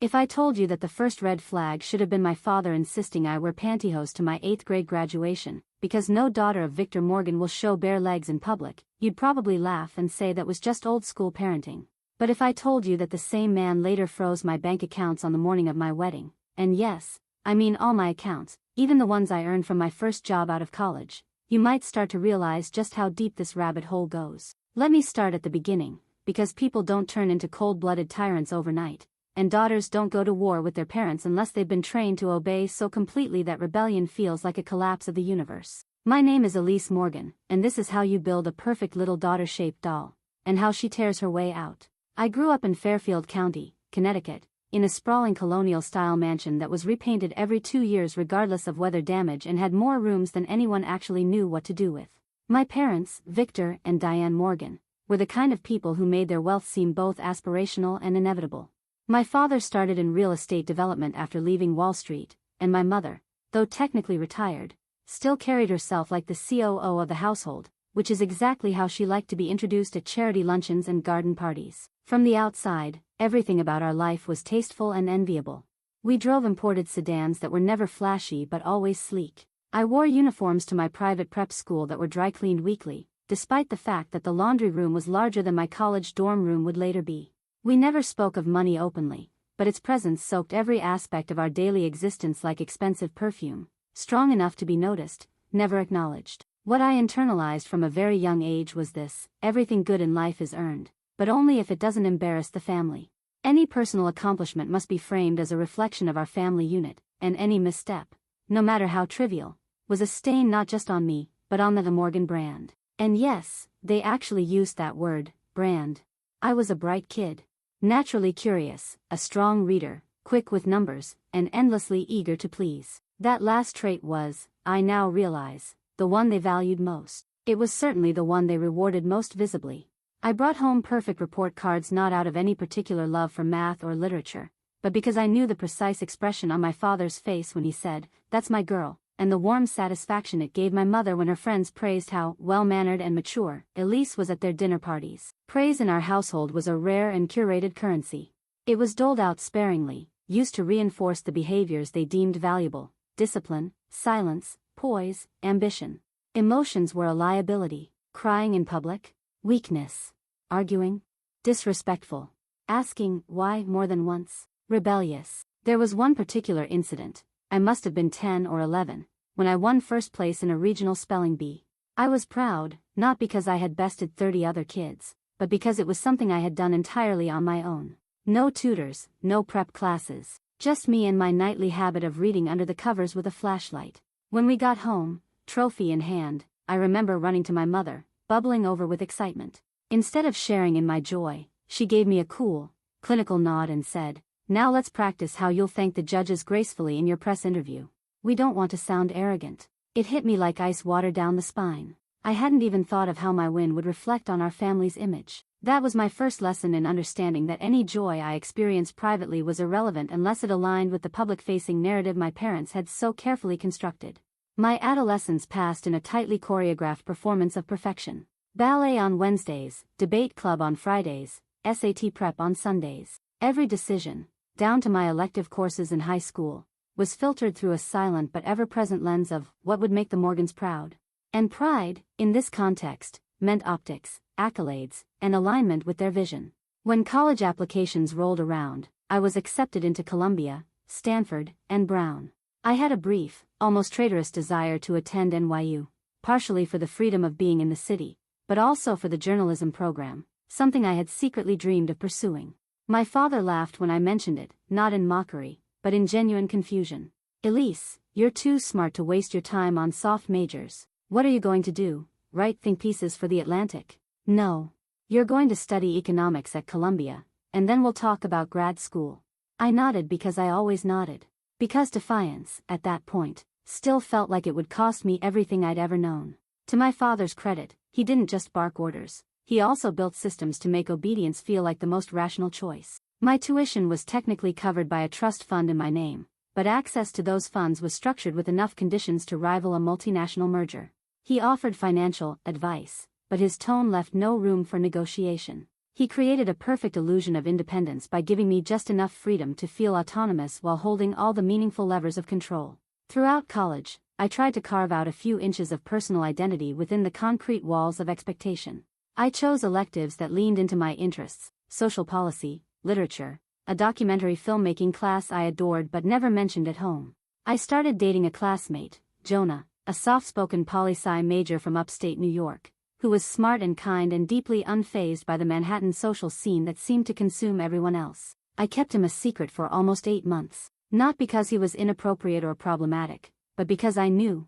If I told you that the first red flag should have been my father insisting I wear pantyhose to my 8th grade graduation, because no daughter of Victor Morgan will show bare legs in public, you'd probably laugh and say that was just old school parenting. But if I told you that the same man later froze my bank accounts on the morning of my wedding, and yes, I mean all my accounts, even the ones I earned from my first job out of college, you might start to realize just how deep this rabbit hole goes. Let me start at the beginning, because people don't turn into cold-blooded tyrants overnight, and daughters don't go to war with their parents unless they've been trained to obey so completely that rebellion feels like a collapse of the universe. My name is Elise Morgan, and this is how you build a perfect little daughter-shaped doll, and how she tears her way out. I grew up in Fairfield County, Connecticut, in a sprawling colonial-style mansion that was repainted every 2 years regardless of weather damage and had more rooms than anyone actually knew what to do with. My parents, Victor and Diane Morgan, were the kind of people who made their wealth seem both aspirational and inevitable. My father started in real estate development after leaving Wall Street, and my mother, though technically retired, still carried herself like the COO of the household, which is exactly how she liked to be introduced at charity luncheons and garden parties. From the outside, everything about our life was tasteful and enviable. We drove imported sedans that were never flashy but always sleek. I wore uniforms to my private prep school that were dry-cleaned weekly, despite the fact that the laundry room was larger than my college dorm room would later be. We never spoke of money openly, but its presence soaked every aspect of our daily existence like expensive perfume, strong enough to be noticed, never acknowledged. What I internalized from a very young age was this: everything good in life is earned, but only if it doesn't embarrass the family. Any personal accomplishment must be framed as a reflection of our family unit, and any misstep, no matter how trivial, was a stain not just on me, but on the Morgan brand. And yes, they actually used that word, brand. I was a bright kid. Naturally curious, a strong reader, quick with numbers, and endlessly eager to please. That last trait was, I now realize, the one they valued most. It was certainly the one they rewarded most visibly. I brought home perfect report cards not out of any particular love for math or literature, but because I knew the precise expression on my father's face when he said, "That's my girl," and the warm satisfaction it gave my mother when her friends praised how well-mannered and mature Elise was at their dinner parties. Praise in our household was a rare and curated currency. It was doled out sparingly, used to reinforce the behaviors they deemed valuable: discipline, silence, poise, ambition. Emotions were a liability: crying in public, weakness, arguing, disrespectful, asking why more than once, rebellious. There was one particular incident, I must have been 10 or 11, when I won first place in a regional spelling bee. I was proud, not because I had bested 30 other kids, but because it was something I had done entirely on my own. No tutors, no prep classes, just me and my nightly habit of reading under the covers with a flashlight. When we got home, trophy in hand, I remember running to my mother, bubbling over with excitement. Instead of sharing in my joy, she gave me a cool, clinical nod and said, "Now let's practice how you'll thank the judges gracefully in your press interview. We don't want to sound arrogant." It hit me like ice water down the spine. I hadn't even thought of how my win would reflect on our family's image. That was my first lesson in understanding that any joy I experienced privately was irrelevant unless it aligned with the public-facing narrative my parents had so carefully constructed. My adolescence passed in a tightly choreographed performance of perfection. Ballet on Wednesdays, debate club on Fridays, SAT prep on Sundays. Every decision, down to my elective courses in high school, was filtered through a silent but ever-present lens of what would make the Morgans proud. And pride, in this context, meant optics, accolades, and alignment with their vision. When college applications rolled around, I was accepted into Columbia, Stanford, and Brown. I had a brief, almost traitorous desire to attend NYU, partially for the freedom of being in the city, but also for the journalism program, something I had secretly dreamed of pursuing. My father laughed when I mentioned it, not in mockery, but in genuine confusion. "Elise, you're too smart to waste your time on soft majors. What are you going to do, write think pieces for The Atlantic?" "No. You're going to study economics at Columbia, and then we'll talk about grad school." I nodded because I always nodded. Because defiance, at that point, still felt like it would cost me everything I'd ever known. To my father's credit, he didn't just bark orders. He also built systems to make obedience feel like the most rational choice. My tuition was technically covered by a trust fund in my name, but access to those funds was structured with enough conditions to rival a multinational merger. He offered financial advice, but his tone left no room for negotiation. He created a perfect illusion of independence by giving me just enough freedom to feel autonomous while holding all the meaningful levers of control. Throughout college, I tried to carve out a few inches of personal identity within the concrete walls of expectation. I chose electives that leaned into my interests: social policy, literature, a documentary filmmaking class I adored but never mentioned at home. I started dating a classmate, Jonah, a soft-spoken poli-sci major from upstate New York, who was smart and kind and deeply unfazed by the Manhattan social scene that seemed to consume everyone else. I kept him a secret for almost 8 months, not because he was inappropriate or problematic, but because I knew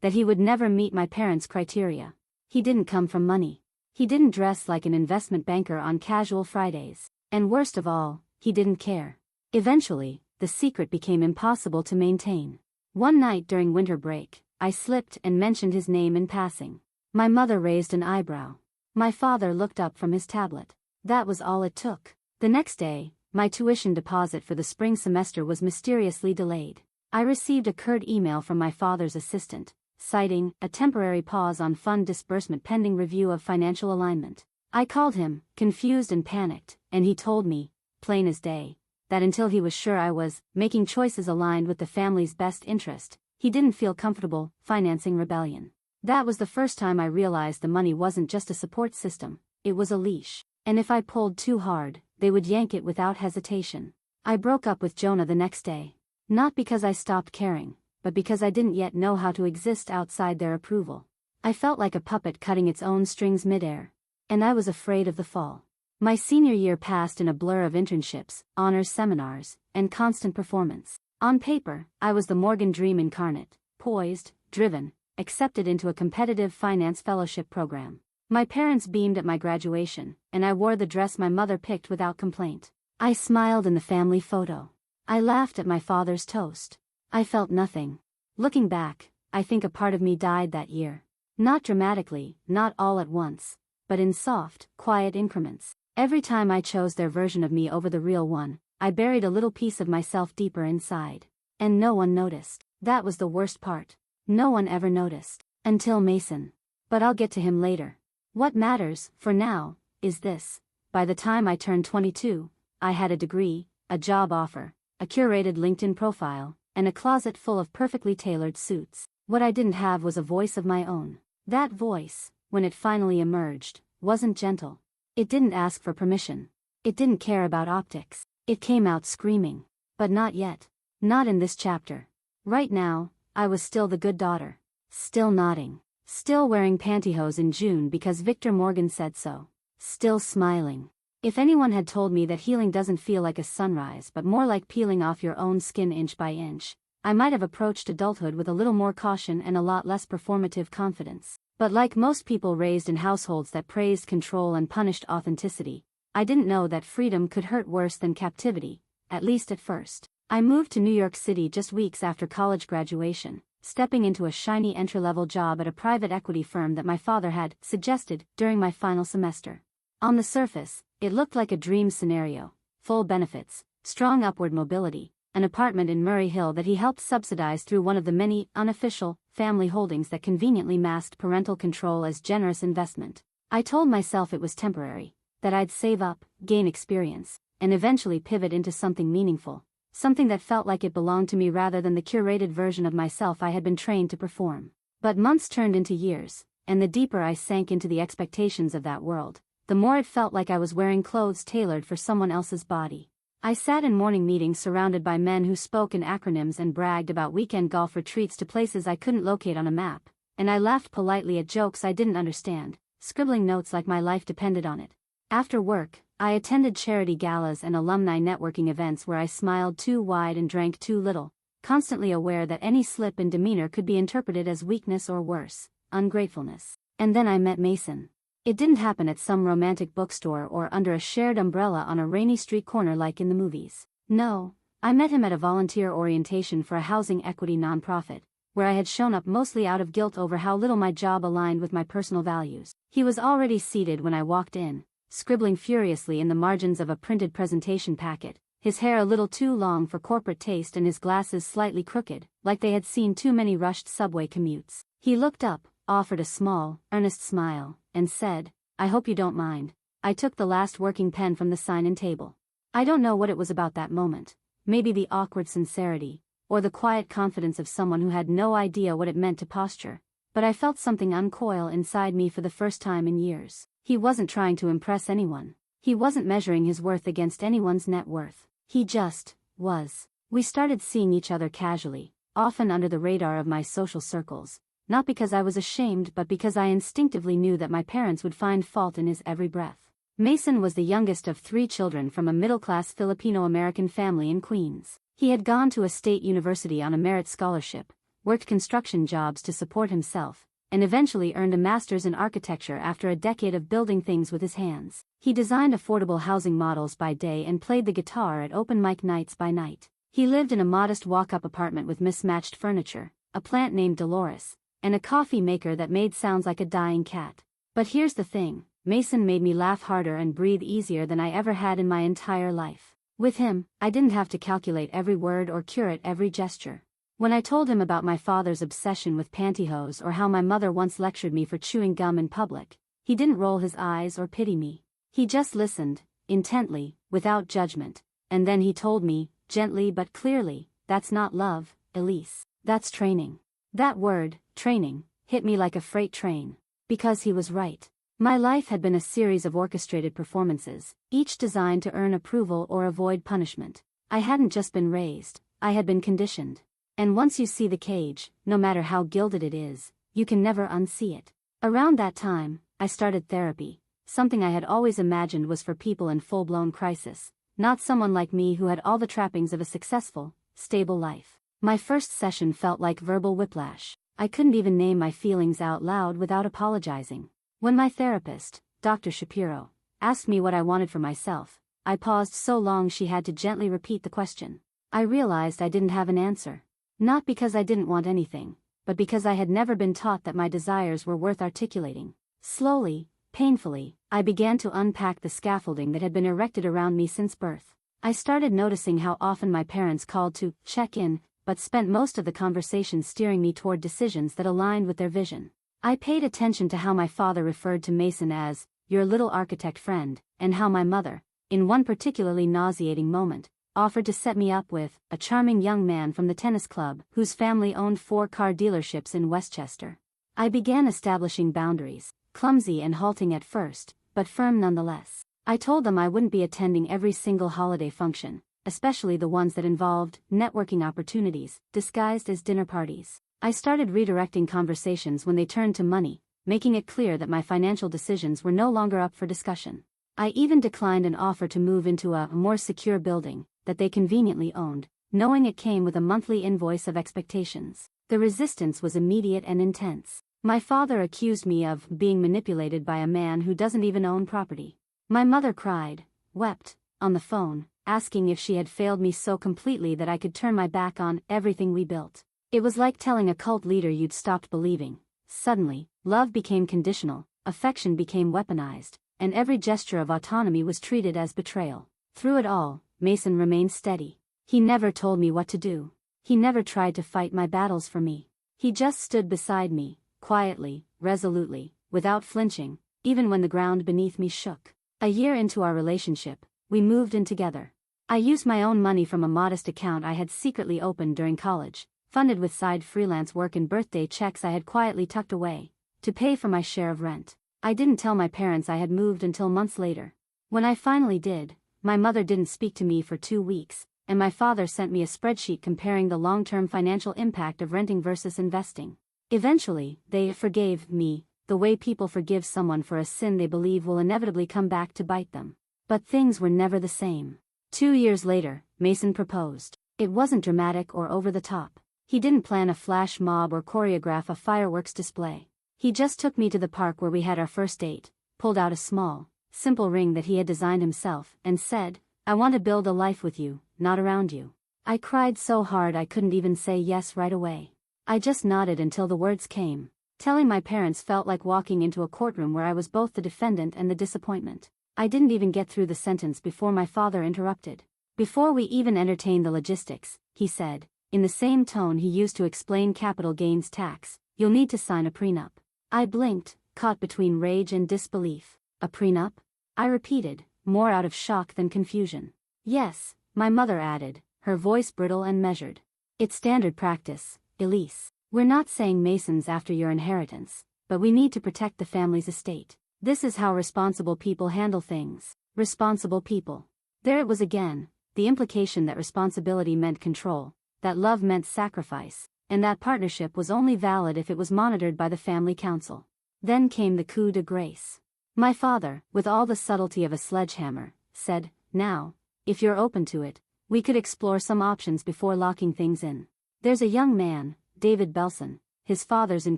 that he would never meet my parents' criteria. He didn't come from money. He didn't dress like an investment banker on casual Fridays. And worst of all, he didn't care. Eventually, the secret became impossible to maintain. One night during winter break, I slipped and mentioned his name in passing. My mother raised an eyebrow. My father looked up from his tablet. That was all it took. The next day, my tuition deposit for the spring semester was mysteriously delayed. I received a curt email from my father's assistant, citing a temporary pause on fund disbursement pending review of financial alignment. I called him, confused and panicked, and he told me, plain as day, that until he was sure I was making choices aligned with the family's best interest, he didn't feel comfortable financing rebellion. That was the first time I realized the money wasn't just a support system, it was a leash, and if I pulled too hard, they would yank it without hesitation. I broke up with Jonah the next day. Not because I stopped caring, but because I didn't yet know how to exist outside their approval. I felt like a puppet cutting its own strings midair. And I was afraid of the fall. My senior year passed in a blur of internships, honors seminars, and constant performance. On paper, I was the Morgan dream incarnate, poised, driven, accepted into a competitive finance fellowship program. My parents beamed at my graduation, and I wore the dress my mother picked without complaint. I smiled in the family photo. I laughed at my father's toast. I felt nothing. Looking back, I think a part of me died that year. Not dramatically, not all at once, but in soft, quiet increments. Every time I chose their version of me over the real one, I buried a little piece of myself deeper inside. And no one noticed. That was the worst part. No one ever noticed. Until Mason. But I'll get to him later. What matters, for now, is this. By the time I turned 22, I had a degree, a job offer, a curated LinkedIn profile, and a closet full of perfectly tailored suits. What I didn't have was a voice of my own. That voice, when it finally emerged, wasn't gentle. It didn't ask for permission. It didn't care about optics. It came out screaming. But not yet. Not in this chapter. Right now, I was still the good daughter. Still nodding. Still wearing pantyhose in June because Victor Morgan said so. Still smiling. If anyone had told me that healing doesn't feel like a sunrise but more like peeling off your own skin inch by inch, I might have approached adulthood with a little more caution and a lot less performative confidence. But like most people raised in households that praised control and punished authenticity, I didn't know that freedom could hurt worse than captivity, at least at first. I moved to New York City just weeks after college graduation, stepping into a shiny entry-level job at a private equity firm that my father had suggested during my final semester. On the surface, it looked like a dream scenario: full benefits, strong upward mobility, an apartment in Murray Hill that he helped subsidize through one of the many unofficial family holdings that conveniently masked parental control as generous investment. I told myself it was temporary, that I'd save up, gain experience, and eventually pivot into something meaningful, something that felt like it belonged to me rather than the curated version of myself I had been trained to perform. But months turned into years, and the deeper I sank into the expectations of that world, the more it felt like I was wearing clothes tailored for someone else's body. I sat in morning meetings surrounded by men who spoke in acronyms and bragged about weekend golf retreats to places I couldn't locate on a map, and I laughed politely at jokes I didn't understand, scribbling notes like my life depended on it. After work, I attended charity galas and alumni networking events where I smiled too wide and drank too little, constantly aware that any slip in demeanor could be interpreted as weakness or worse, ungratefulness. And then I met Mason. It didn't happen at some romantic bookstore or under a shared umbrella on a rainy street corner like in the movies. No, I met him at a volunteer orientation for a housing equity nonprofit, where I had shown up mostly out of guilt over how little my job aligned with my personal values. He was already seated when I walked in, scribbling furiously in the margins of a printed presentation packet, his hair a little too long for corporate taste and his glasses slightly crooked, like they had seen too many rushed subway commutes. He looked up, offered a small, earnest smile, and said, "I hope you don't mind, I took the last working pen from the sign-in table. I don't know what it was about that moment, maybe the awkward sincerity, or the quiet confidence of someone who had no idea what it meant to posture, but I felt something uncoil inside me for the first time in years. He wasn't trying to impress anyone. He wasn't measuring his worth against anyone's net worth. He just was. We started seeing each other casually, often under the radar of my social circles, not because I was ashamed but because I instinctively knew that my parents would find fault in his every breath. Mason was the youngest of 3 children from a middle-class Filipino-American family in Queens. He had gone to a state university on a merit scholarship, worked construction jobs to support himself, and eventually earned a master's in architecture after a decade of building things with his hands. He designed affordable housing models by day and played the guitar at open mic nights by night. He lived in a modest walk-up apartment with mismatched furniture, a plant named Dolores, and a coffee maker that made sounds like a dying cat. But here's the thing. Mason made me laugh harder and breathe easier than I ever had in my entire life. With him, I didn't have to calculate every word or curate every gesture. When I told him about my father's obsession with pantyhose or how my mother once lectured me for chewing gum in public, he didn't roll his eyes or pity me. He just listened, intently, without judgment, and then he told me, gently but clearly, "That's not love, Elise. That's training." That word, training, hit me like a freight train. Because he was right. My life had been a series of orchestrated performances, each designed to earn approval or avoid punishment. I hadn't just been raised, I had been conditioned. And once you see the cage, no matter how gilded it is, you can never unsee it. Around that time, I started therapy, something I had always imagined was for people in full-blown crisis, not someone like me who had all the trappings of a successful, stable life. My first session felt like verbal whiplash. I couldn't even name my feelings out loud without apologizing. When my therapist, Dr. Shapiro, asked me what I wanted for myself, I paused so long she had to gently repeat the question. I realized I didn't have an answer. Not because I didn't want anything, but because I had never been taught that my desires were worth articulating. Slowly, painfully, I began to unpack the scaffolding that had been erected around me since birth. I started noticing how often my parents called to check in, but spent most of the conversation steering me toward decisions that aligned with their vision. I paid attention to how my father referred to Mason as, "your little architect friend," and how my mother, in one particularly nauseating moment, offered to set me up with a charming young man from the tennis club whose family owned 4 car dealerships in Westchester. I began establishing boundaries, clumsy and halting at first, but firm nonetheless. I told them I wouldn't be attending every single holiday function, especially the ones that involved networking opportunities, disguised as dinner parties. I started redirecting conversations when they turned to money, making it clear that my financial decisions were no longer up for discussion. I even declined an offer to move into a more secure building that they conveniently owned, knowing it came with a monthly invoice of expectations. The resistance was immediate and intense. My father accused me of being manipulated by a man who doesn't even own property. My mother cried, wept, on the phone, asking if she had failed me so completely that I could turn my back on everything we built. It was like telling a cult leader you'd stopped believing. Suddenly, love became conditional, affection became weaponized, and every gesture of autonomy was treated as betrayal. Through it all, Mason remained steady. He never told me what to do. He never tried to fight my battles for me. He just stood beside me, quietly, resolutely, without flinching, even when the ground beneath me shook. A year into our relationship, we moved in together. I used my own money from a modest account I had secretly opened during college, funded with side freelance work and birthday checks I had quietly tucked away, to pay for my share of rent. I didn't tell my parents I had moved until months later. When I finally did, my mother didn't speak to me for 2 weeks, and my father sent me a spreadsheet comparing the long-term financial impact of renting versus investing. Eventually, they forgave me, the way people forgive someone for a sin they believe will inevitably come back to bite them. But things were never the same. 2 years later, Mason proposed. It wasn't dramatic or over the top. He didn't plan a flash mob or choreograph a fireworks display. He just took me to the park where we had our first date, pulled out a small, simple ring that he had designed himself, and said, "I want to build a life with you, not around you." I cried so hard I couldn't even say yes right away. I just nodded until the words came. Telling my parents felt like walking into a courtroom where I was both the defendant and the disappointment. I didn't even get through the sentence before my father interrupted. "Before we even entertain the logistics," he said, in the same tone he used to explain capital gains tax, "you'll need to sign a prenup." I blinked, caught between rage and disbelief. A prenup? I repeated, more out of shock than confusion. Yes, my mother added, her voice brittle and measured. It's standard practice, Elise. We're not saying Mason's after your inheritance, but we need to protect the family's estate. This is how responsible people handle things. Responsible people. There it was again, the implication that responsibility meant control, that love meant sacrifice, and that partnership was only valid if it was monitored by the family council. Then came the coup de grace. My father, with all the subtlety of a sledgehammer, said, "Now, if you're open to it, we could explore some options before locking things in. There's a young man, David Belson, his father's in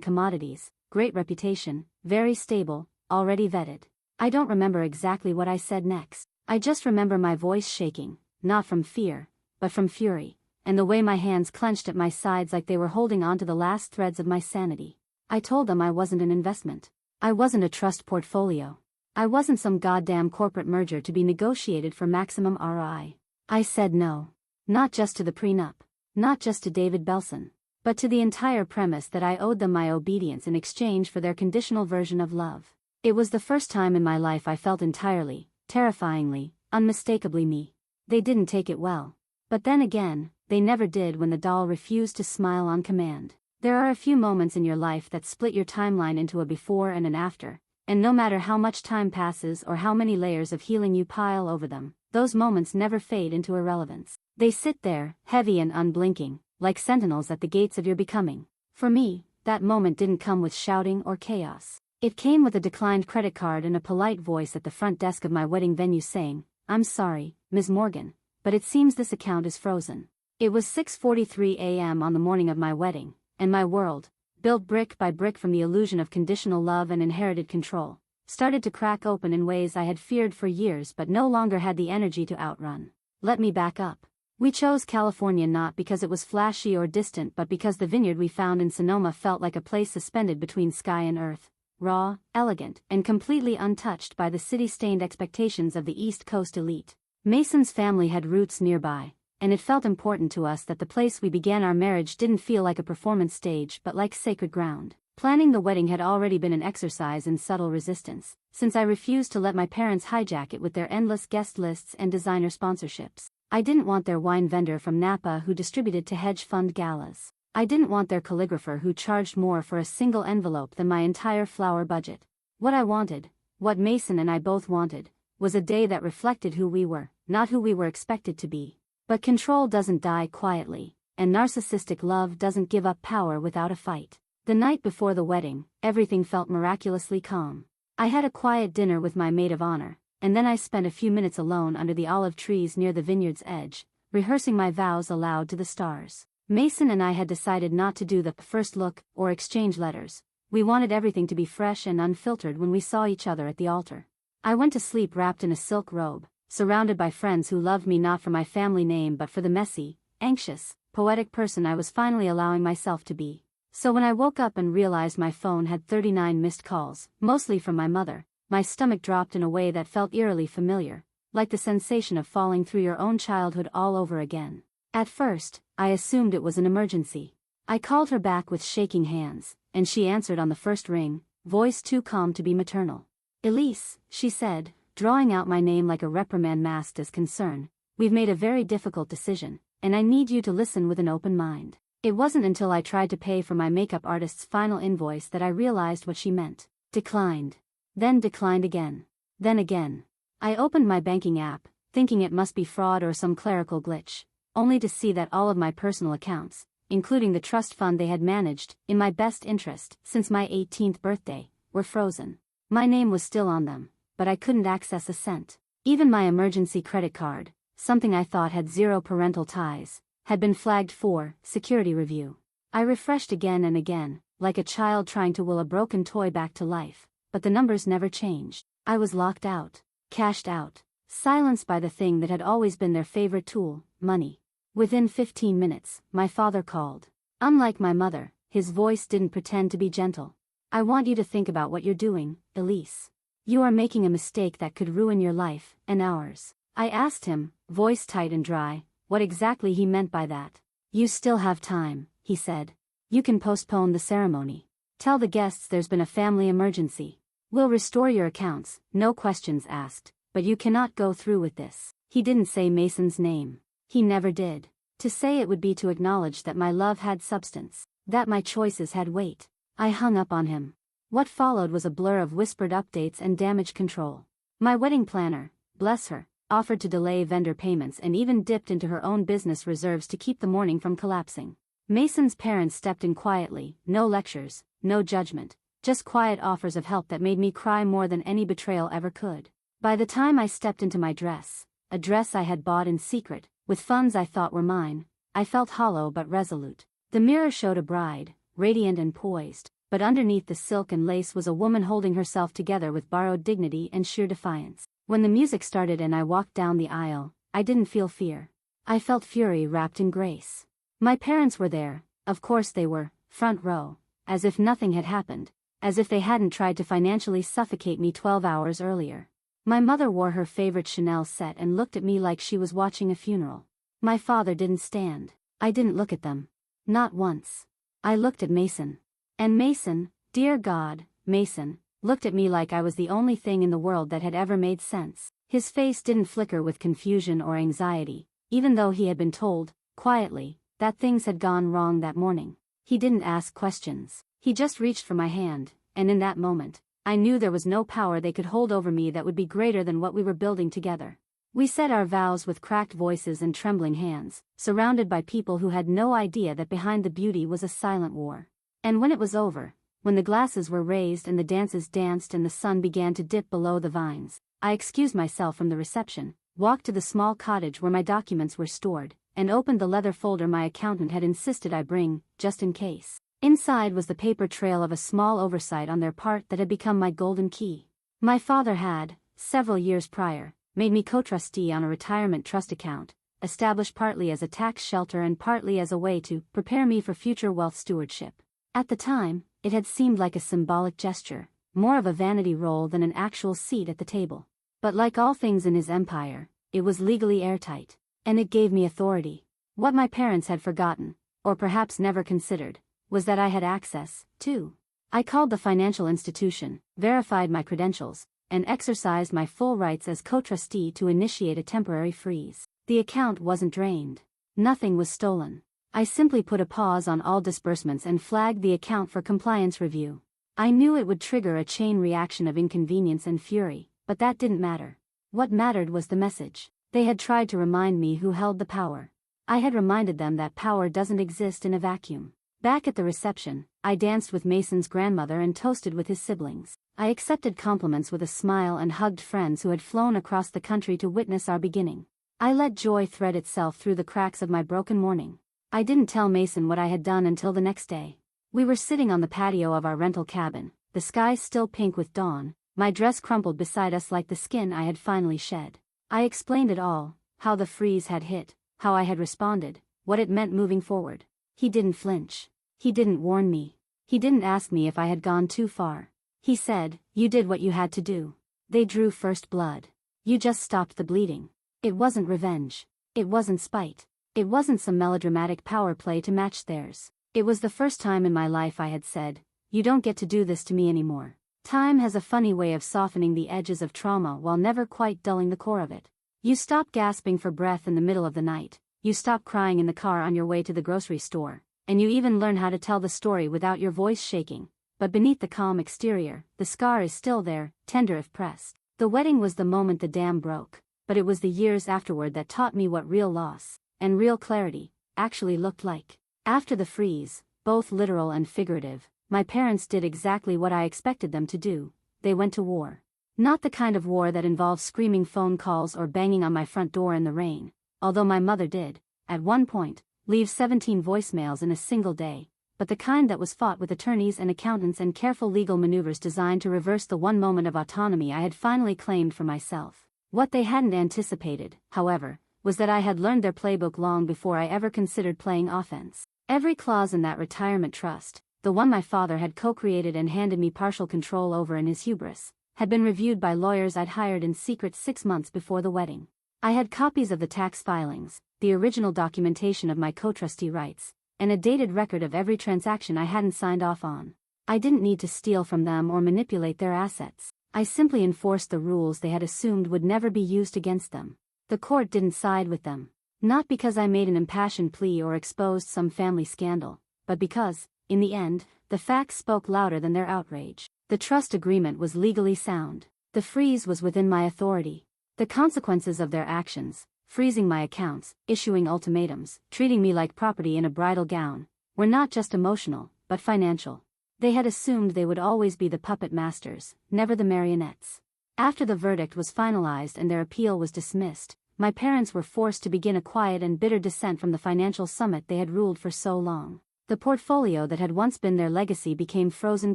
commodities, great reputation, very stable, already vetted." I don't remember exactly what I said next. I just remember my voice shaking, not from fear, but from fury, and the way my hands clenched at my sides like they were holding on to the last threads of my sanity. I told them I wasn't an investment. I wasn't a trust portfolio. I wasn't some goddamn corporate merger to be negotiated for maximum ROI. I said no. Not just to the prenup. Not just to David Belson. But to the entire premise that I owed them my obedience in exchange for their conditional version of love. It was the first time in my life I felt entirely, terrifyingly, unmistakably me. They didn't take it well. But then again, they never did when the doll refused to smile on command. There are a few moments in your life that split your timeline into a before and an after, and no matter how much time passes or how many layers of healing you pile over them, those moments never fade into irrelevance. They sit there, heavy and unblinking, like sentinels at the gates of your becoming. For me, that moment didn't come with shouting or chaos. It came with a declined credit card and a polite voice at the front desk of my wedding venue saying, "I'm sorry, Ms. Morgan, but it seems this account is frozen." It was 6:43 a.m. on the morning of my wedding, and my world, built brick by brick from the illusion of conditional love and inherited control, started to crack open in ways I had feared for years but no longer had the energy to outrun. Let me back up. We chose California not because it was flashy or distant but because the vineyard we found in Sonoma felt like a place suspended between sky and earth. Raw, elegant, and completely untouched by the city-stained expectations of the East Coast elite. Mason's family had roots nearby, and it felt important to us that the place we began our marriage didn't feel like a performance stage but like sacred ground. Planning the wedding had already been an exercise in subtle resistance, since I refused to let my parents hijack it with their endless guest lists and designer sponsorships. I didn't want their wine vendor from Napa who distributed to hedge fund galas. I didn't want their calligrapher who charged more for a single envelope than my entire flower budget. What I wanted, what Mason and I both wanted, was a day that reflected who we were, not who we were expected to be. But control doesn't die quietly, and narcissistic love doesn't give up power without a fight. The night before the wedding, everything felt miraculously calm. I had a quiet dinner with my maid of honor, and then I spent a few minutes alone under the olive trees near the vineyard's edge, rehearsing my vows aloud to the stars. Mason and I had decided not to do the first look or exchange letters. We wanted everything to be fresh and unfiltered when we saw each other at the altar. I went to sleep wrapped in a silk robe, surrounded by friends who loved me not for my family name but for the messy, anxious, poetic person I was finally allowing myself to be. So when I woke up and realized my phone had 39 missed calls, mostly from my mother, my stomach dropped in a way that felt eerily familiar, like the sensation of falling through your own childhood all over again. At first, I assumed it was an emergency. I called her back with shaking hands, and she answered on the first ring, voice too calm to be maternal. "Elise," she said, drawing out my name like a reprimand masked as concern, "we've made a very difficult decision, and I need you to listen with an open mind." It wasn't until I tried to pay for my makeup artist's final invoice that I realized what she meant. Declined. Then declined again. Then again. I opened my banking app, thinking it must be fraud or some clerical glitch, only to see that all of my personal accounts, including the trust fund they had managed, in my best interest, since my 18th birthday, were frozen. My name was still on them, but I couldn't access a cent. Even my emergency credit card, something I thought had zero parental ties, had been flagged for security review. I refreshed again and again, like a child trying to will a broken toy back to life, but the numbers never changed. I was locked out, cashed out, silenced by the thing that had always been their favorite tool, money. Within 15 minutes, my father called. Unlike my mother, his voice didn't pretend to be gentle. "I want you to think about what you're doing, Elise. You are making a mistake that could ruin your life, and ours." I asked him, voice tight and dry, what exactly he meant by that. "You still have time," he said. "You can postpone the ceremony. Tell the guests there's been a family emergency. We'll restore your accounts, no questions asked, but you cannot go through with this. He didn't say Mason's name. He never did. To say it would be to acknowledge that my love had substance, that my choices had weight. I hung up on him. What followed was a blur of whispered updates and damage control. My wedding planner, bless her, offered to delay vendor payments and even dipped into her own business reserves to keep the morning from collapsing. Mason's parents stepped in quietly, no lectures, no judgment, just quiet offers of help that made me cry more than any betrayal ever could. By the time I stepped into my dress, a dress I had bought in secret, with funds I thought were mine, I felt hollow but resolute. The mirror showed a bride, radiant and poised, but underneath the silk and lace was a woman holding herself together with borrowed dignity and sheer defiance. When the music started and I walked down the aisle, I didn't feel fear. I felt fury wrapped in grace. My parents were there, of course they were, front row, as if nothing had happened, as if they hadn't tried to financially suffocate me 12 hours earlier. My mother wore her favorite Chanel set and looked at me like she was watching a funeral. My father didn't stand. I didn't look at them. Not once. I looked at Mason. And Mason, dear God, Mason, looked at me like I was the only thing in the world that had ever made sense. His face didn't flicker with confusion or anxiety, even though he had been told, quietly, that things had gone wrong that morning. He didn't ask questions. He just reached for my hand, and in that moment, I knew there was no power they could hold over me that would be greater than what we were building together. We said our vows with cracked voices and trembling hands, surrounded by people who had no idea that behind the beauty was a silent war. And when it was over, when the glasses were raised and the dances danced and the sun began to dip below the vines, I excused myself from the reception, walked to the small cottage where my documents were stored, and opened the leather folder my accountant had insisted I bring, just in case. Inside was the paper trail of a small oversight on their part that had become my golden key. My father had, several years prior, made me co-trustee on a retirement trust account, established partly as a tax shelter and partly as a way to prepare me for future wealth stewardship. At the time, it had seemed like a symbolic gesture, more of a vanity role than an actual seat at the table. But like all things in his empire, it was legally airtight, and it gave me authority. What my parents had forgotten, or perhaps never considered, was that I had access, too. I called the financial institution, verified my credentials, and exercised my full rights as co-trustee to initiate a temporary freeze. The account wasn't drained. Nothing was stolen. I simply put a pause on all disbursements and flagged the account for compliance review. I knew it would trigger a chain reaction of inconvenience and fury, but that didn't matter. What mattered was the message. They had tried to remind me who held the power. I had reminded them that power doesn't exist in a vacuum. Back at the reception, I danced with Mason's grandmother and toasted with his siblings. I accepted compliments with a smile and hugged friends who had flown across the country to witness our beginning. I let joy thread itself through the cracks of my broken morning. I didn't tell Mason what I had done until the next day. We were sitting on the patio of our rental cabin, the sky still pink with dawn, my dress crumpled beside us like the skin I had finally shed. I explained it all, how the freeze had hit, how I had responded, what it meant moving forward. He didn't flinch. He didn't warn me. He didn't ask me if I had gone too far. He said, "You did what you had to do. They drew first blood. You just stopped the bleeding." It wasn't revenge. It wasn't spite. It wasn't some melodramatic power play to match theirs. It was the first time in my life I had said, "You don't get to do this to me anymore." Time has a funny way of softening the edges of trauma while never quite dulling the core of it. You stop gasping for breath in the middle of the night, you stop crying in the car on your way to the grocery store, and you even learn how to tell the story without your voice shaking. But beneath the calm exterior, the scar is still there, tender if pressed. The wedding was the moment the dam broke, but it was the years afterward that taught me what real loss, and real clarity, actually looked like. After the freeze, both literal and figurative, my parents did exactly what I expected them to do. They went to war. Not the kind of war that involves screaming phone calls or banging on my front door in the rain, although my mother did, at one point, leave 17 voicemails in a single day, but the kind that was fought with attorneys and accountants and careful legal maneuvers designed to reverse the one moment of autonomy I had finally claimed for myself. What they hadn't anticipated, however, was that I had learned their playbook long before I ever considered playing offense. Every clause in that retirement trust, the one my father had co-created and handed me partial control over in his hubris, had been reviewed by lawyers I'd hired in secret 6 months before the wedding. I had copies of the tax filings, the original documentation of my co-trustee rights, and a dated record of every transaction I hadn't signed off on. I didn't need to steal from them or manipulate their assets. I simply enforced the rules they had assumed would never be used against them. The court didn't side with them. Not because I made an impassioned plea or exposed some family scandal, but because, in the end, the facts spoke louder than their outrage. The trust agreement was legally sound. The freeze was within my authority. The consequences of their actions, freezing my accounts, issuing ultimatums, treating me like property in a bridal gown, were not just emotional, but financial. They had assumed they would always be the puppet masters, never the marionettes. After the verdict was finalized and their appeal was dismissed, my parents were forced to begin a quiet and bitter descent from the financial summit they had ruled for so long. The portfolio that had once been their legacy became frozen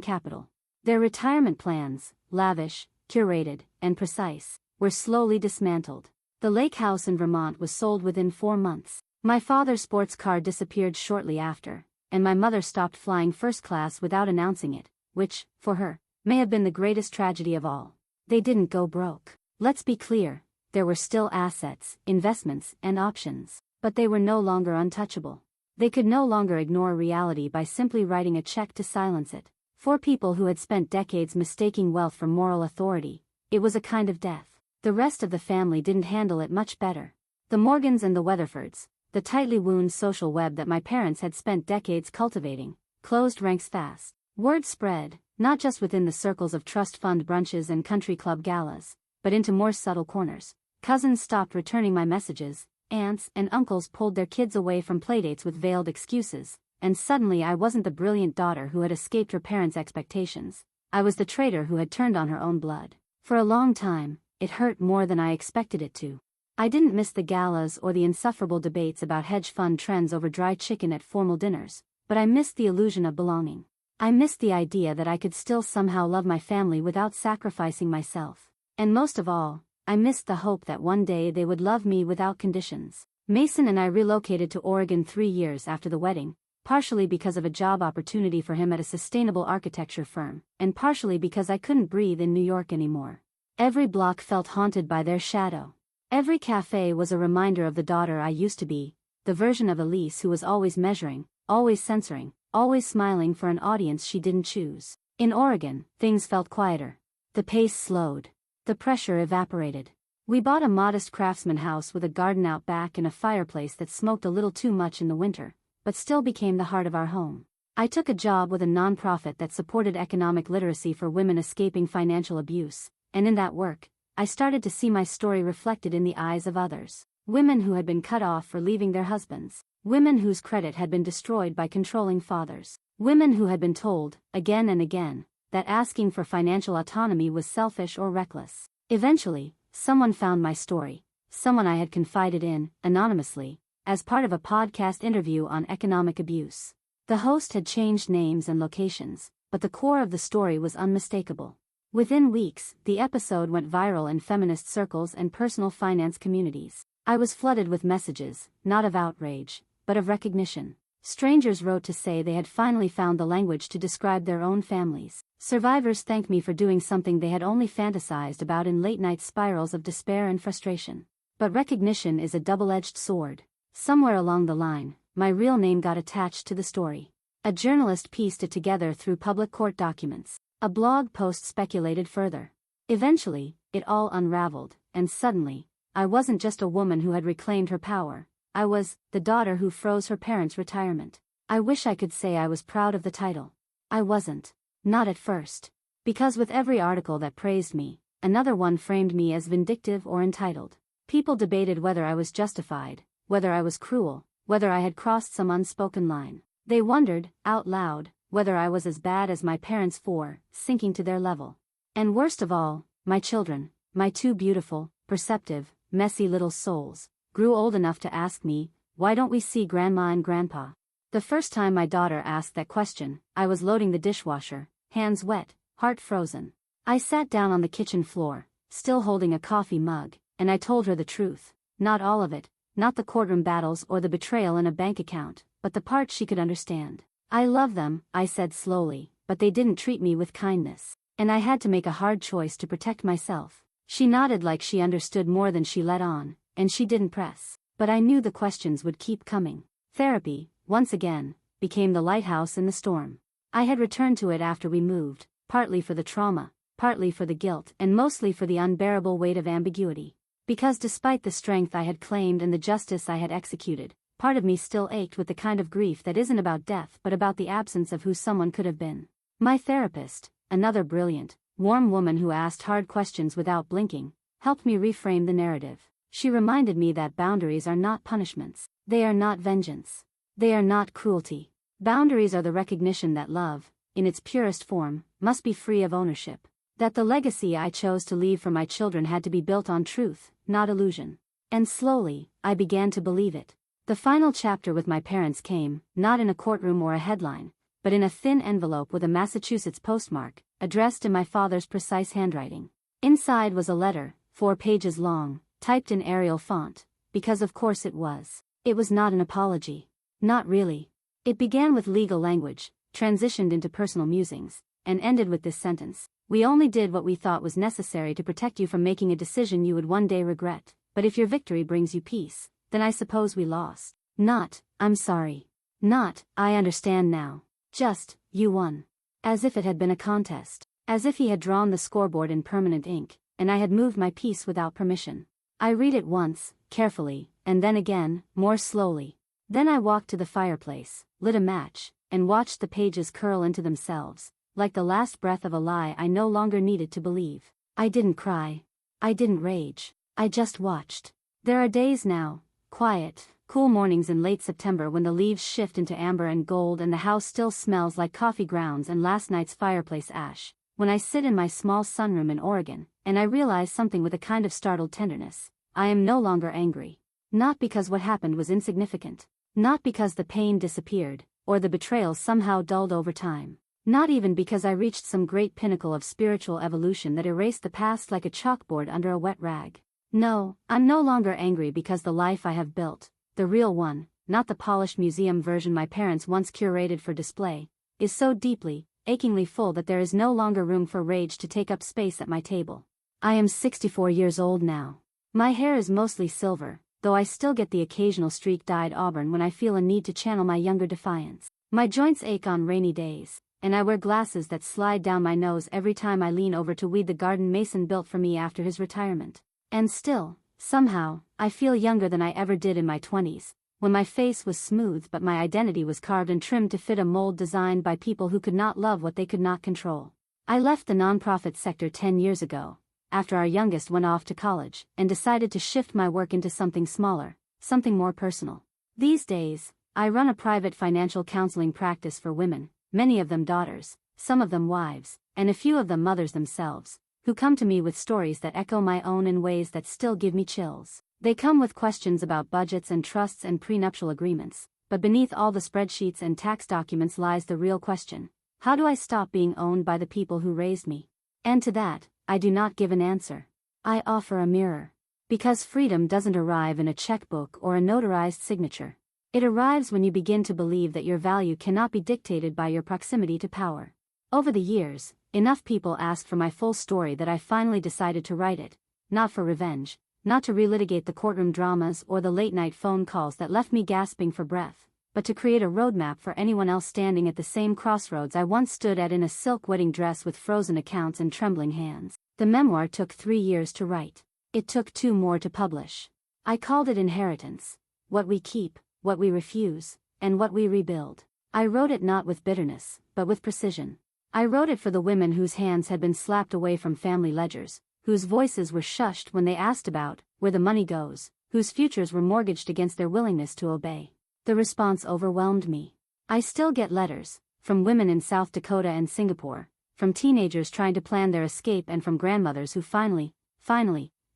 capital. Their retirement plans, lavish, curated, and precise, were slowly dismantled. The lake house in Vermont was sold within 4 months. My father's sports car disappeared shortly after, and my mother stopped flying first class without announcing it, which, for her, may have been the greatest tragedy of all. They didn't go broke. Let's be clear, there were still assets, investments, and options, but they were no longer untouchable. They could no longer ignore reality by simply writing a check to silence it. For people who had spent decades mistaking wealth for moral authority, it was a kind of death. The rest of the family didn't handle it much better. The Morgans and the Weatherfords, the tightly wound social web that my parents had spent decades cultivating, closed ranks fast. Word spread, not just within the circles of trust fund brunches and country club galas, but into more subtle corners. Cousins stopped returning my messages, aunts and uncles pulled their kids away from playdates with veiled excuses, and suddenly I wasn't the brilliant daughter who had escaped her parents' expectations. I was the traitor who had turned on her own blood. For a long time, it hurt more than I expected it to. I didn't miss the galas or the insufferable debates about hedge fund trends over dry chicken at formal dinners, but I missed the illusion of belonging. I missed the idea that I could still somehow love my family without sacrificing myself. And most of all, I missed the hope that one day they would love me without conditions. Mason and I relocated to Oregon 3 years after the wedding, partially because of a job opportunity for him at a sustainable architecture firm, and partially because I couldn't breathe in New York anymore. Every block felt haunted by their shadow. Every cafe was a reminder of the daughter I used to be, the version of Elise who was always measuring, always censoring, always smiling for an audience she didn't choose. In Oregon, things felt quieter. The pace slowed. The pressure evaporated. We bought a modest craftsman house with a garden out back and a fireplace that smoked a little too much in the winter, but still became the heart of our home. I took a job with a nonprofit that supported economic literacy for women escaping financial abuse, and in that work, I started to see my story reflected in the eyes of others. Women who had been cut off for leaving their husbands. Women whose credit had been destroyed by controlling fathers. Women who had been told, again and again, that asking for financial autonomy was selfish or reckless. Eventually, someone found my story, someone I had confided in, anonymously, as part of a podcast interview on economic abuse. The host had changed names and locations, but the core of the story was unmistakable. Within weeks, the episode went viral in feminist circles and personal finance communities. I was flooded with messages, not of outrage, but of recognition. Strangers wrote to say they had finally found the language to describe their own families. Survivors thanked me for doing something they had only fantasized about in late-night spirals of despair and frustration. But recognition is a double-edged sword. Somewhere along the line, my real name got attached to the story. A journalist pieced it together through public court documents. A blog post speculated further. Eventually, it all unraveled, and suddenly, I wasn't just a woman who had reclaimed her power. I was the daughter who froze her parents' retirement. I wish I could say I was proud of the title. I wasn't. Not at first. Because with every article that praised me, another one framed me as vindictive or entitled. People debated whether I was justified, whether I was cruel, whether I had crossed some unspoken line. They wondered, out loud, whether I was as bad as my parents for sinking to their level. And worst of all, my children, my 2 beautiful, perceptive, messy little souls, grew old enough to ask me, why don't we see Grandma and Grandpa? The first time my daughter asked that question, I was loading the dishwasher, hands wet, heart frozen. I sat down on the kitchen floor, still holding a coffee mug, and I told her the truth. Not all of it, not the courtroom battles or the betrayal in a bank account, but the part she could understand. I love them, I said slowly, but they didn't treat me with kindness, and I had to make a hard choice to protect myself. She nodded like she understood more than she let on, and she didn't press. But I knew the questions would keep coming. Therapy, once again, became the lighthouse in the storm. I had returned to it after we moved, partly for the trauma, partly for the guilt, and mostly for the unbearable weight of ambiguity. Because despite the strength I had claimed and the justice I had executed, part of me still ached with the kind of grief that isn't about death but about the absence of who someone could have been. My therapist, another brilliant, warm woman who asked hard questions without blinking, helped me reframe the narrative. She reminded me that boundaries are not punishments. They are not vengeance. They are not cruelty. Boundaries are the recognition that love, in its purest form, must be free of ownership. That the legacy I chose to leave for my children had to be built on truth, not illusion. And slowly, I began to believe it. The final chapter with my parents came, not in a courtroom or a headline, but in a thin envelope with a Massachusetts postmark, addressed in my father's precise handwriting. Inside was a letter, 4 pages long, typed in Arial font, because of course it was. It was not an apology. Not really. It began with legal language, transitioned into personal musings, and ended with this sentence: "We only did what we thought was necessary to protect you from making a decision you would one day regret, but if your victory brings you peace, then I suppose we lost. Not, I'm sorry. Not, I understand now. Just, you won." As if it had been a contest. As if he had drawn the scoreboard in permanent ink, and I had moved my piece without permission. I read it once, carefully, and then again, more slowly. Then I walked to the fireplace, lit a match, and watched the pages curl into themselves, like the last breath of a lie I no longer needed to believe. I didn't cry. I didn't rage. I just watched. There are days now, quiet, cool mornings in late September when the leaves shift into amber and gold and the house still smells like coffee grounds and last night's fireplace ash, when I sit in my small sunroom in Oregon, and I realize something with a kind of startled tenderness. I am no longer angry. Not because what happened was insignificant. Not because the pain disappeared, or the betrayal somehow dulled over time. Not even because I reached some great pinnacle of spiritual evolution that erased the past like a chalkboard under a wet rag. No, I'm no longer angry because the life I have built, the real one, not the polished museum version my parents once curated for display, is so deeply, achingly full that there is no longer room for rage to take up space at my table. I am 64 years old now. My hair is mostly silver, though I still get the occasional streak-dyed auburn when I feel a need to channel my younger defiance. My joints ache on rainy days, and I wear glasses that slide down my nose every time I lean over to weed the garden Mason built for me after his retirement. And still, somehow, I feel younger than I ever did in my 20s, when my face was smooth but my identity was carved and trimmed to fit a mold designed by people who could not love what they could not control. I left the nonprofit sector 10 years ago, after our youngest went off to college, and decided to shift my work into something smaller, something more personal. These days, I run a private financial counseling practice for women, many of them daughters, some of them wives, and a few of them mothers themselves, who come to me with stories that echo my own in ways that still give me chills. They come with questions about budgets and trusts and prenuptial agreements, but beneath all the spreadsheets and tax documents lies the real question: how do I stop being owned by the people who raised me? And to that, I do not give an answer. I offer a mirror. Because freedom doesn't arrive in a checkbook or a notarized signature. It arrives when you begin to believe that your value cannot be dictated by your proximity to power. Over the years, enough people asked for my full story that I finally decided to write it, not for revenge, not to relitigate the courtroom dramas or the late-night phone calls that left me gasping for breath, but to create a roadmap for anyone else standing at the same crossroads I once stood at in a silk wedding dress with frozen accounts and trembling hands. The memoir took 3 years to write. It took 2 more to publish. I called it Inheritance: what we keep, what we refuse, and what we rebuild. I wrote it not with bitterness, but with precision. I wrote it for the women whose hands had been slapped away from family ledgers, whose voices were shushed when they asked about where the money goes, whose futures were mortgaged against their willingness to obey. The response overwhelmed me. I still get letters, from women in South Dakota and Singapore, from teenagers trying to plan their escape, and from grandmothers who finally,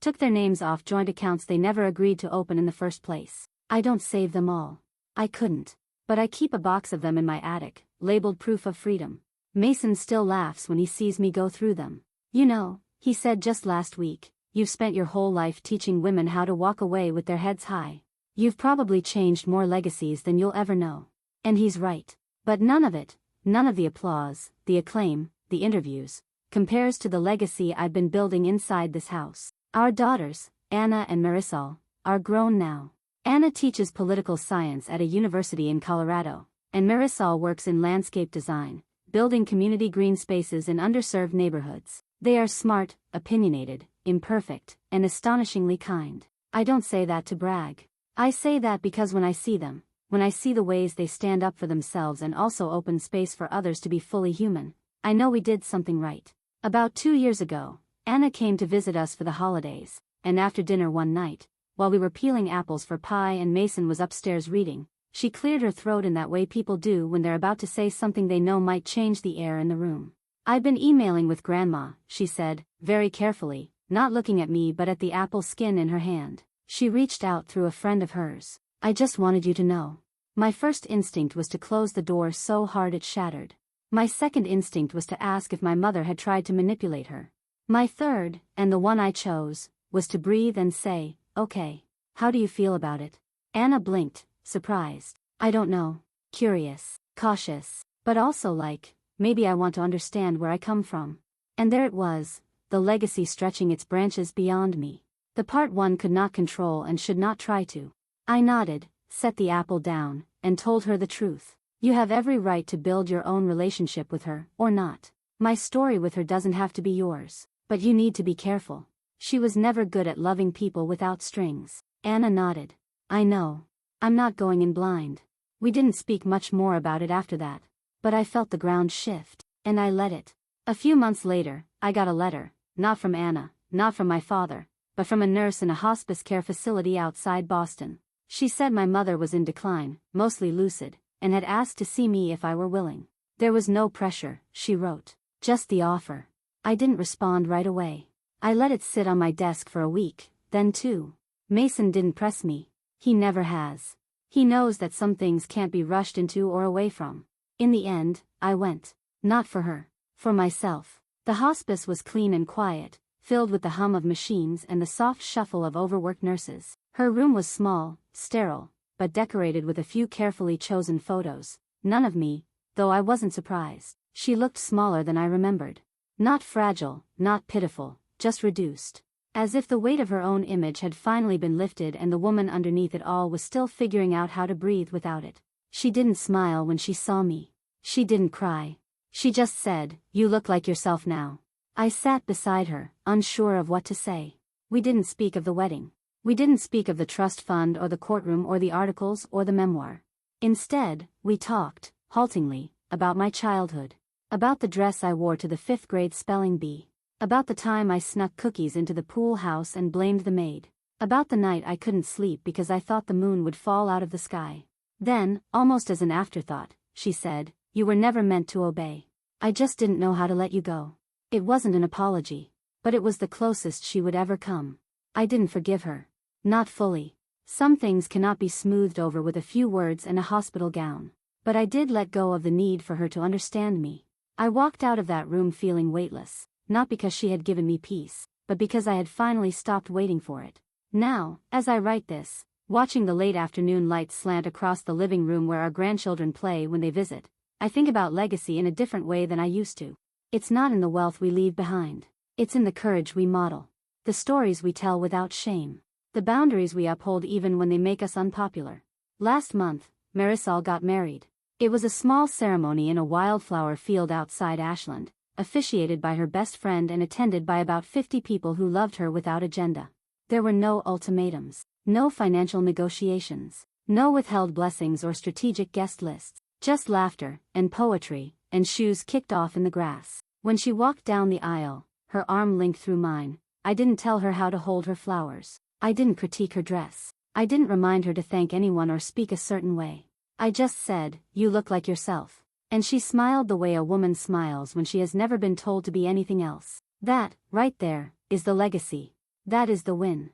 took their names off joint accounts they never agreed to open in the first place. I don't save them all. I couldn't. But I keep a box of them in my attic, labeled Proof of Freedom. Mason still laughs when he sees me go through them. "You know," he said just last week, "you've spent your whole life teaching women how to walk away with their heads high. You've probably changed more legacies than you'll ever know." And he's right. But none of it, none of the applause, the acclaim, the interviews, compares to the legacy I've been building inside this house. Our daughters, Anna and Marisol, are grown now. Anna teaches political science at a university in Colorado, and Marisol works in landscape design, building community green spaces in underserved neighborhoods. They are smart, opinionated, imperfect, and astonishingly kind. I don't say that to brag. I say that because when I see them, when I see the ways they stand up for themselves and also open space for others to be fully human, I know we did something right. About 2 years ago, Anna came to visit us for the holidays, and after dinner one night, while we were peeling apples for pie and Mason was upstairs reading, she cleared her throat in that way people do when they're about to say something they know might change the air in the room. "I've been emailing with Grandma," she said, very carefully, not looking at me but at the apple skin in her hand. She reached out through a friend of hers. "I just wanted you to know." My first instinct was to close the door so hard it shattered. My second instinct was to ask if my mother had tried to manipulate her. My third, and the one I chose, was to breathe and say, "Okay. How do you feel about it?" Anna blinked, surprised. "I don't know. Curious, cautious, but also like, maybe I want to understand where I come from." And there it was, the legacy stretching its branches beyond me. The part one could not control and should not try to. I nodded, set the apple down, and told her the truth. "You have every right to build your own relationship with her, or not. My story with her doesn't have to be yours, but you need to be careful. She was never good at loving people without strings." Anna nodded. "I know. I'm not going in blind." We didn't speak much more about it after that, but I felt the ground shift, and I let it. A few months later, I got a letter, not from Anna, not from my father, but from a nurse in a hospice care facility outside Boston. She said my mother was in decline, mostly lucid, and had asked to see me if I were willing. There was no pressure, she wrote. Just the offer. I didn't respond right away. I let it sit on my desk for a week, then 2. Mason didn't press me. He never has. He knows that some things can't be rushed into or away from. In the end, I went. Not for her. For myself. The hospice was clean and quiet, filled with the hum of machines and the soft shuffle of overworked nurses. Her room was small, sterile, but decorated with a few carefully chosen photos. None of me, though I wasn't surprised. She looked smaller than I remembered. Not fragile, not pitiful, just reduced. As if the weight of her own image had finally been lifted and the woman underneath it all was still figuring out how to breathe without it. She didn't smile when she saw me. She didn't cry. She just said, "You look like yourself now." I sat beside her, unsure of what to say. We didn't speak of the wedding. We didn't speak of the trust fund or the courtroom or the articles or the memoir. Instead, we talked, haltingly, about my childhood. About the dress I wore to the 5th grade spelling bee. About the time I snuck cookies into the pool house and blamed the maid. About the night I couldn't sleep because I thought the moon would fall out of the sky. Then, almost as an afterthought, she said, "You were never meant to obey. I just didn't know how to let you go." It wasn't an apology, but it was the closest she would ever come. I didn't forgive her. Not fully. Some things cannot be smoothed over with a few words and a hospital gown. But I did let go of the need for her to understand me. I walked out of that room feeling weightless, not because she had given me peace, but because I had finally stopped waiting for it. Now, as I write this, watching the late afternoon lights slant across the living room where our grandchildren play when they visit, I think about legacy in a different way than I used to. It's not in the wealth we leave behind. It's in the courage we model. The stories we tell without shame. The boundaries we uphold even when they make us unpopular. Last month, Marisol got married. It was a small ceremony in a wildflower field outside Ashland, officiated by her best friend and attended by about 50 people who loved her without agenda. There were no ultimatums, no financial negotiations, no withheld blessings or strategic guest lists, just laughter, and poetry, and shoes kicked off in the grass. When she walked down the aisle, her arm linked through mine, I didn't tell her how to hold her flowers. I didn't critique her dress. I didn't remind her to thank anyone or speak a certain way. I just said, "You look like yourself." And she smiled the way a woman smiles when she has never been told to be anything else. That, right there, is the legacy. That is the win.